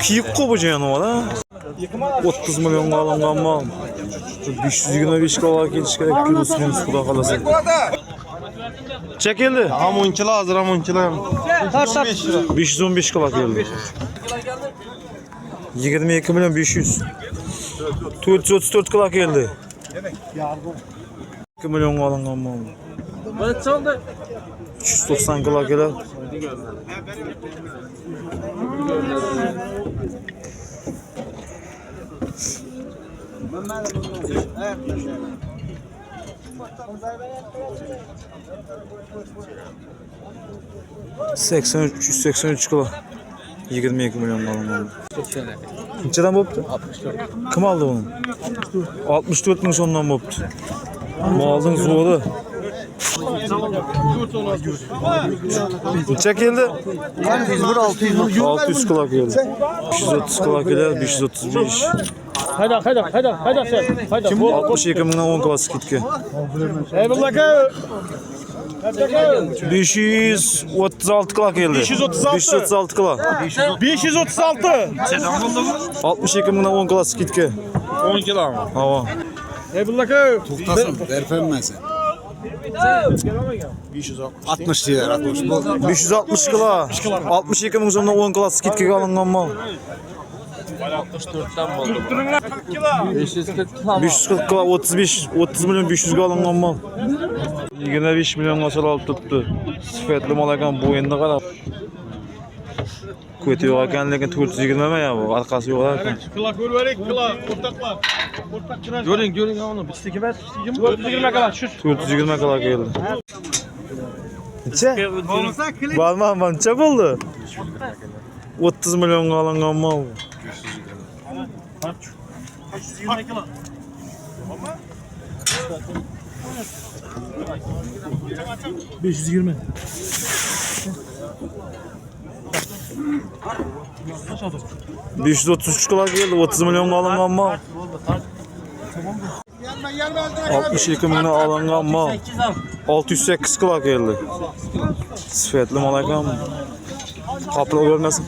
Kiyik kopacaksın o da. 30 milyon alıngan mal. 525 kala geçiş gerek. Kilosu minus kuda kalası. Çekildi. Amonçila hazır amonçila. 515 kala geldi. 22 milyon 500. 434 kala geldi. 2 milyon alıngan mal. 390 kala gelir. $83 kilo. 22 milyon alıngan. Neçeden boptu? 64. Kim aldı onu? 64 bin sondan boptu. Malın zoru. Neçe geldi? 600 kilo geldi. 530 kilo geldi, 535. Hayda sen. 62 mindən 10 kilo skitki. Eyvallah. 536 kilo geldi. 536 kilo. 536. 62 mindən 10 kilo skitki. 10 kilo mu? Hava. Eyvallah. Tutasın, verfenmezsin. 60 diyor, 60. 560 kilo. 62 mindən sonunda 10 kilo skitki alıngan mal. 64'ten mi oldu? 540 kilo 30 milyon 500 alıngan mal. Yine 5 milyon asal alıp tuttu. Sıfatlı mal ekan boyunda qarab. Kötü yok ekan lekin 420 ya bu. Arkası yok ekan. Kıla görverek kıla ortaklar. Görün onu. Bisteki ver. 420 kadar şu. 420 kilo geldi. Neçe? Balman neçe oldu? 30 milyon alıngan mal. 320 kilo. 520. 533 kilo geldi. 30 milyon alıngan mal. 62 milyon alıngan mal. 608 kilo geldi. Sıfatlı mal ekan. Kapılı görmesin.